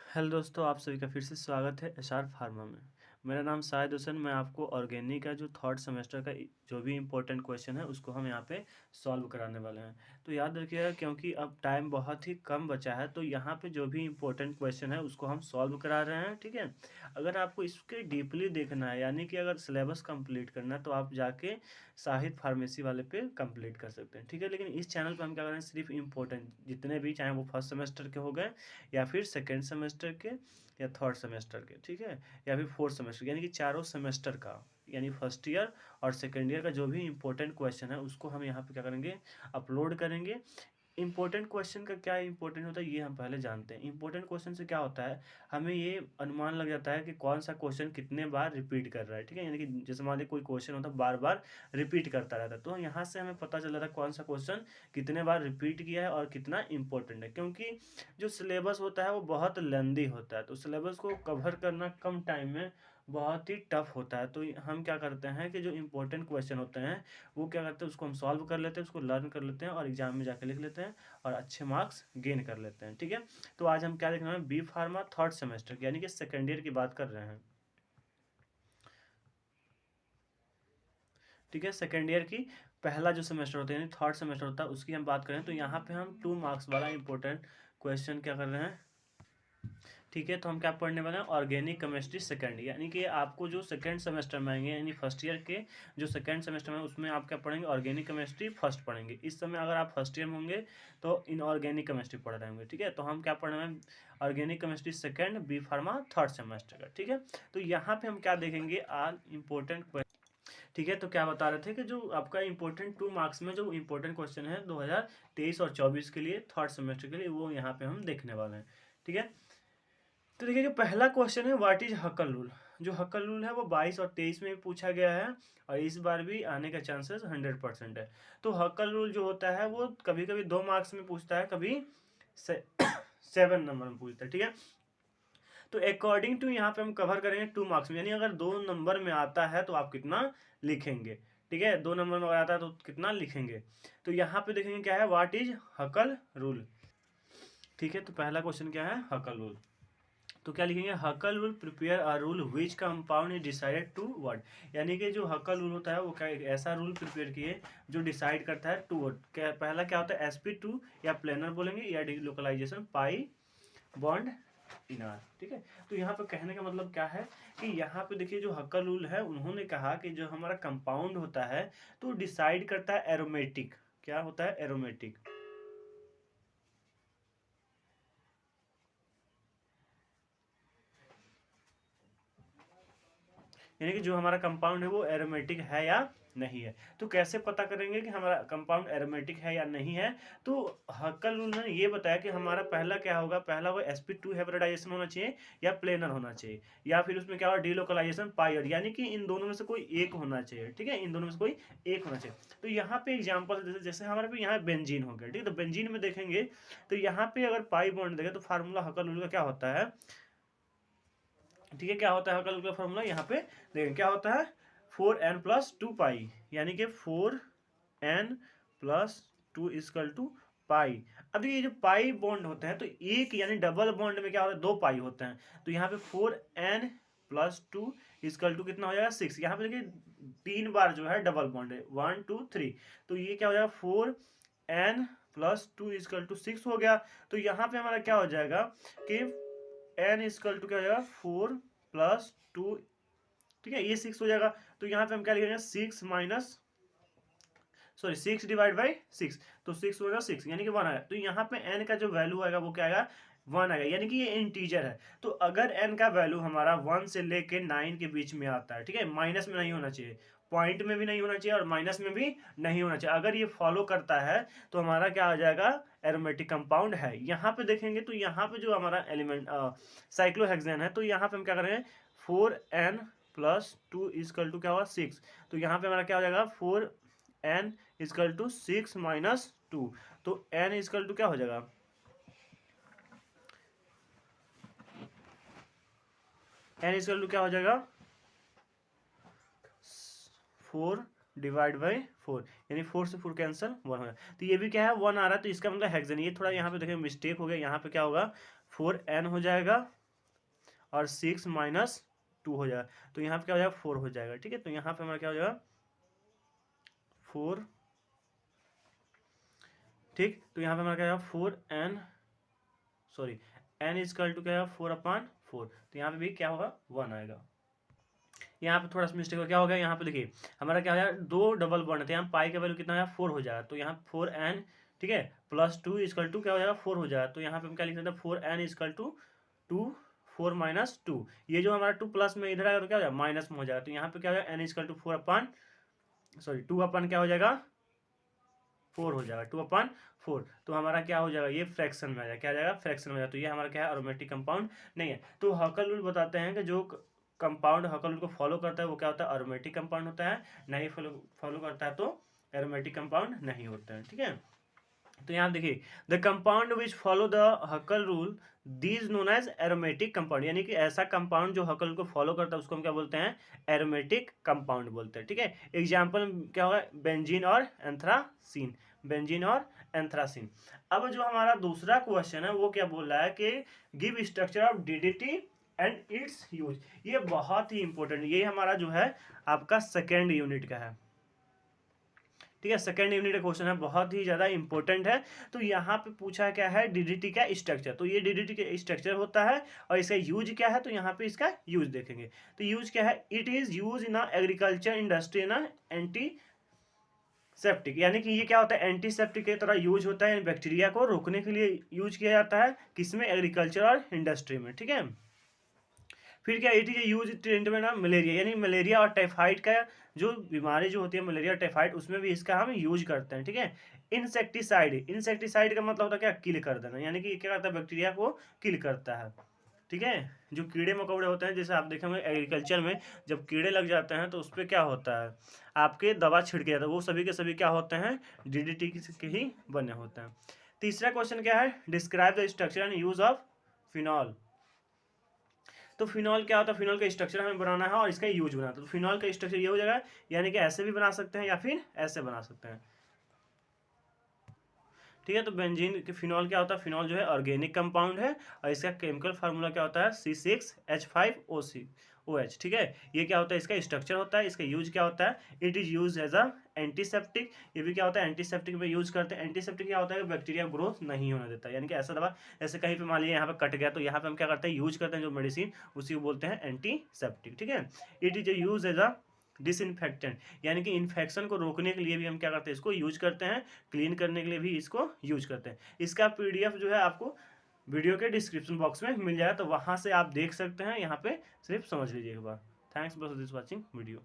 Hello दोस्तों, आप सभी का फिर से स्वागत है एचआर फार्मा में। मेरा नाम शाहिद हुसैन। मैं आपको ऑर्गेनिक का जो थर्ड सेमेस्टर का जो भी इम्पोर्टेंट क्वेश्चन है उसको हम यहाँ पे सॉल्व कराने वाले हैं। तो याद रखिएगा, क्योंकि अब टाइम बहुत ही कम बचा है, तो यहाँ पे जो भी इम्पोर्टेंट क्वेश्चन है उसको हम सॉल्व करा रहे हैं, ठीक है। अगर आपको इसके डीपली देखना है, यानी कि अगर सिलेबस कंप्लीट करना है, तो आप जाके शाहिद फार्मेसी वाले पे कंप्लीट कर सकते हैं, ठीक है। लेकिन इस चैनल पे हम क्या कर रहे हैं, सिर्फ इम्पोर्टेंट जितने भी, चाहे वो फर्स्ट सेमेस्टर के हो गए या फिर सेकेंड सेमेस्टर के या थर्ड सेमेस्टर के, ठीक है, या फिर फोर्थ सेमेस्टर, यानी कि चारों सेमेस्टर का, यानी फर्स्ट ईयर और सेकेंड ईयर का जो भी इंपॉर्टेंट क्वेश्चन है उसको हम यहाँ पे क्या करेंगे, अपलोड करेंगे। इंपॉर्टेंट क्वेश्चन का क्या इंपॉर्टेंट होता है ये हम पहले जानते हैं। इंपॉर्टेंट क्वेश्चन से क्या होता है, हमें ये अनुमान लग जाता है कि कौन सा क्वेश्चन कितने बार रिपीट कर रहा है, ठीक है। यानी कि जैसे मान लीजिए कोई क्वेश्चन होता है बार बार रिपीट करता रहता है, तो यहाँ से हमें पता चल जाता है कौन सा क्वेश्चन कितने बार रिपीट किया है और कितना इंपॉर्टेंट है। क्योंकि जो सिलेबस होता है वो बहुत लेंदी होता है, तो सिलेबस को कवर करना कम टाइम में बहुत ही टफ होता है। तो हम क्या करते हैं कि जो इंपॉर्टेंट क्वेश्चन होते हैं वो क्या करते हैं, उसको हम सॉल्व कर लेते हैं, उसको लर्न कर लेते हैं और एग्जाम में जाके लिख लेते हैं और अच्छे मार्क्स गेन कर लेते हैं, ठीक है। तो आज हम क्या देखना है, बी फार्मा थर्ड सेमेस्टर यानी कि सेकेंड ईयर की बात कर रहे हैं, ठीक है। सेकेंड ईयर की पहला जो सेमेस्टर होता है यानी थर्ड सेमेस्टर होता है उसकी हम बात करें, तो यहाँ पे हम 2 मार्क्स वाला इंपॉर्टेंट क्वेश्चन क्या कर रहे हैं, ठीक है। तो हम क्या पढ़ने वाले हैं, ऑर्गेनिक केमिस्ट्री सेकंड, यानी कि आपको जो सेकंड सेमेस्टर में आएंगे, यानी फर्स्ट ईयर के जो सेकंड सेमेस्टर में, उसमें आप क्या पढ़ेंगे, ऑर्गेनिक केमिस्ट्री फर्स्ट पढ़ेंगे। इस समय अगर आप फर्स्ट ईयर में होंगे तो इनऑर्गेनिक केमिस्ट्री पढ़ रहे होंगे, ठीक है। तो हम क्या पढ़ रहे हैं, organic chemistry second, B pharma third semester का, ठीक है। तो यहाँ पे हम क्या देखेंगे, आल इम्पोर्टेंट, ठीक है। तो क्या बता रहे थे कि जो आपका इंपॉर्टेंट 2 मार्क्स में जो इंपॉर्टेंट क्वेश्चन है 2023 और 24 के लिए थर्ड सेमेस्टर के लिए, वो यहाँ पे हम देखने वाले हैं, ठीक है। तो देखिए जो पहला क्वेश्चन है, व्हाट इज हकल रूल। जो हकल रूल है वो 22 और 23 में भी पूछा गया है और इस बार भी आने का चांसेस 100% है। तो हकल रूल जो होता है वो कभी कभी 2 मार्क्स में पूछता है, कभी 7 नंबर में पूछता है, ठीक है। तो अकॉर्डिंग टू यहाँ पे हम कवर करेंगे 2 मार्क्स में, यानी अगर 2 नंबर में आता है तो आप कितना लिखेंगे, ठीक है। 2 नंबर में अगर आता है तो कितना लिखेंगे। तो यहाँ पे देखेंगे क्या है, व्हाट इज हकल रूल, ठीक है। तो पहला क्वेश्चन क्या है, हकल रूल। तो क्या लिखेंगे, Huckel will prepare a rule which compound is decided to word, यानी कि जो हकल रूल होता है वो क्या, एक ऐसा रूल प्रिपेयर किए जो डिसाइड करता है टू वर्ड। क्या पहला क्या होता है, sp2 या प्लेनर बोलेंगे या डिलोकलाइजेशन पाई बॉन्ड इनर, ठीक है। तो यहाँ पे कहने का मतलब क्या है कि यहाँ पे देखिए जो हक्कल रूल है, उन्होंने कहा कि जो हमारा कंपाउंड होता है तो डिसाइड करता है एरोमेटिक, क्या होता है, एरोमेटिक, यानी कि जो हमारा कंपाउंड है वो एरोमेटिक है या नहीं है। तो कैसे पता करेंगे कि हमारा कंपाउंड एरोमेटिक है या नहीं है, तो हक्कल रूल ने ये बताया कि हमारा पहला क्या होगा, पहला होगा sp2 हाइब्रिडाइजेशन होना चाहिए या प्लेनर होना चाहिए, या फिर उसमें क्या होगा, डीलोकलाइजेशन पायर, यानी कि इन दोनों में से कोई एक होना चाहिए, ठीक है, इन दोनों में से कोई एक होना चाहिए। तो यहाँ पे एग्जाम्पल जैसे हमारे पे यहाँ बेंजीन हो गया, ठीक है। तो बेंजीन में देखेंगे तो यहाँ पे अगर पाई बॉन्ड देखें तो फार्मूला हक्कल रूल का क्या होता है, ठीक है। क्या होता है हक्कल का फॉर्मूला, यहाँ पे देखें क्या होता है, 4n+2 पाई, यानी कि 4n+2 इजकल टू पाई। अब ये जो पाई बॉन्ड होते हैं तो एक यानी डबल बॉन्ड में क्या होता है, 2 पाई होते हैं। तो यहाँ पे 4n+2 इजकल टू कितना हो जाएगा, 6। यहाँ पे देखिए 3 बार जो है डबल बॉन्ड है, 1 2 3, तो ये क्या हो जाएगा, 4n+2 इजकल टू 6 हो गया। तो यहाँ पे हमारा क्या हो जाएगा कि n इजकल टू क्या हो जाएगा, 4+2, ठीक है, ये 6 हो जाएगा। तो यहाँ पे हम क्या लिखेंगे, 6 तो 6 होगा 6, यानी कि 1 आएगा। तो यहाँ पे n का जो वैल्यू आएगा वो क्या आएगा, 1 आएगा, यानी कि ये इंटीजर है। तो अगर n का वैल्यू हमारा 1 से लेके 9 के बीच में आता है, ठीक है, माइनस में नहीं होना चाहिए, पॉइंट में भी नहीं होना चाहिए और माइनस में भी नहीं होना चाहिए, अगर ये फॉलो करता है तो हमारा क्या आ जाएगा, एरोमेटिक कंपाउंड है। यहाँ पे देखेंगे तो यहाँ पे जो हमारा एलिमेंट साइक्लोहेक्सेन है, तो यहाँ पे हम क्या करेंगे, 4n+2 इजकल टू क्या होगा, 6। तो यहाँ पे हमारा क्या हो जाएगा, 4n इजकल टू 6-2, तो n इजकल टू क्या हो जाएगा, n इजकल टू क्या हो जाएगा, 4/4, यानी 4 से 4 कैंसिल, 1 हो जाएगा। तो ये भी क्या है, 1 आ रहा है, तो इसका मतलब हेक्सेन, ये थोड़ा यहाँ पे देखिए मिस्टेक हो गया, यहाँ पे क्या होगा, 4n हो जाएगा और 6 माइनस 2 हो जाएगा, तो यहाँ पे क्या हो जाएगा 4 हो जाएगा। ठीक है, तो यहाँ पे हमारा क्या हो जाएगा 4। ठीक, तो यहाँ पे हमारा क्या होगा 4n, sorry n is equal to क्या होगा 4/4, तो यहाँ पे भी क्या होगा 1 आएगा। यहाँ पे थोड़ा सा मिस्टेक हो, क्या हो गया यहाँ पे देखिए हमारा क्या हो जाएगा, दो डबल बॉन्ड है, यहाँ पाई का वैल्यू कितना है 4 हो जाएगा, तो यहाँ 4n, ठीक है, प्लस 2 इजकल टू क्या हो जाएगा 4 हो जाएगा, तो यहाँ पे हम क्या लिख सकते हैं 4n इजकल टू 2 4 माइनस 2, ये जो हमारा 2 प्लस में इधर आएगा तो क्या हो जाएगा माइनस में हो जाएगा, तो यहाँ पे क्या हो जाएगा n इजकल टू 2 क्या हो जाएगा 4 हो जाएगा 2/4, तो हमारा क्या हो जाएगा ये फ्रैक्शन में आ जाएगा, क्या आ जाएगा फ्रैक्शन में आ जाएगा, तो ये हमारा क्या है एरोमेटिक कंपाउंड नहीं है। तो हकल रूल बताते हैं कि जो कंपाउंड हकल रूल को फॉलो करता है वो क्या होता है एरोमेटिक कंपाउंड होता है, नहीं फॉलो करता है तो एरोमेटिक कंपाउंड नहीं होता है। ठीक है, तो यहाँ देखिए the compound which follow the Huckel rule these known as aromatic compound, यानी कि ऐसा कंपाउंड जो हकल को फॉलो करता है उसको हम क्या बोलते हैं एरोमेटिक कंपाउंड बोलते हैं। ठीक है, एग्जाम्पल क्या होगा बेंजीन और एंथ्रासीन, बेंजीन और एंथ्रासीन। अब जो हमारा दूसरा क्वेश्चन है वो क्या बोल रहा है कि give structure of DDT and it's use, ये बहुत ही इंपॉर्टेंट, ये हमारा जो है आपका सेकेंड यूनिट का है। ठीक है, सेकेंड यूनिट का क्वेश्चन है, बहुत ही ज़्यादा इंपॉर्टेंट है। तो यहाँ पे पूछा क्या है डीडीटी का स्ट्रक्चर, तो ये डीडीटी का स्ट्रक्चर होता है और इसका यूज क्या है, तो यहाँ पे इसका यूज देखेंगे। तो यूज क्या है, it is use in agriculture industry ना एंटी सेप्टिक, यानी कि ये क्या होता है एंटीसेप्टिक की तरह यूज होता है, बैक्टीरिया को रोकने के लिए यूज किया जाता है, किसमें एग्रीकल्चर और इंडस्ट्री में। ठीक है, फिर क्या it is use treatment of malaria, यानी मलेरिया और टाइफाइड का जो बीमारी जो होती है मलेरिया टाइफाइड उसमें भी इसका हम यूज करते हैं। ठीक है, इंसेक्टिसाइड, इंसेक्टिसाइड का मतलब होता है क्या किल कर देना, यानी कि क्या करता है बैक्टीरिया को किल करता है। ठीक है, जो कीड़े मकोड़े होते हैं जैसे आप देखेंगे एग्रीकल्चर में जब कीड़े लग जाते हैं तो उस पर क्या होता है आपके दवा छिड़के जाता है, वो सभी के सभी क्या होते हैं डीडीटी के ही बने होते हैं। तीसरा क्वेश्चन क्या है describe the structure and use of phenol, तो फिनॉल क्या होता है फिनॉल का स्ट्रक्चर हमें बनाना है और इसका यूज बनाना है, तो फिनॉल का स्ट्रक्चर ये हो जाएगा, यानी कि ऐसे भी बना सकते हैं या फिर ऐसे बना सकते हैं। ठीक है, तो बेंजीन के फिनॉल क्या होता है, फिनॉल जो है ऑर्गेनिक कंपाउंड है और इसका केमिकल फार्मूला क्या होता है C6H5OH। ठीक है, ये क्या होता है इसका स्ट्रक्चर होता है, इसका यूज क्या होता है it is use as a antiseptic, ये भी क्या होता है एंटीसेप्टिक में यूज करते हैं। एंटीसेप्टिक क्या होता है बैक्टीरिया ग्रोथ नहीं होने देता, यानी कि ऐसा दवा जैसे कहीं पे मान लीजिए यहाँ पे कट गया तो यहाँ पे हम क्या करते हैं यूज करते हैं जो मेडिसिन उसी को बोलते हैं एंटीसेप्टिक। ठीक है, it is use as a disinfectant, यानी कि इन्फेक्शन को रोकने के लिए भी हम क्या करते हैं इसको यूज करते हैं, क्लीन करने के लिए भी इसको यूज करते हैं। इसका पीडीएफ जो है आपको वीडियो के डिस्क्रिप्शन बॉक्स में मिल जाएगा, तो वहां से आप देख सकते हैं, यहाँ पे सिर्फ समझ लीजिए एक बार। Thanks for this watching video.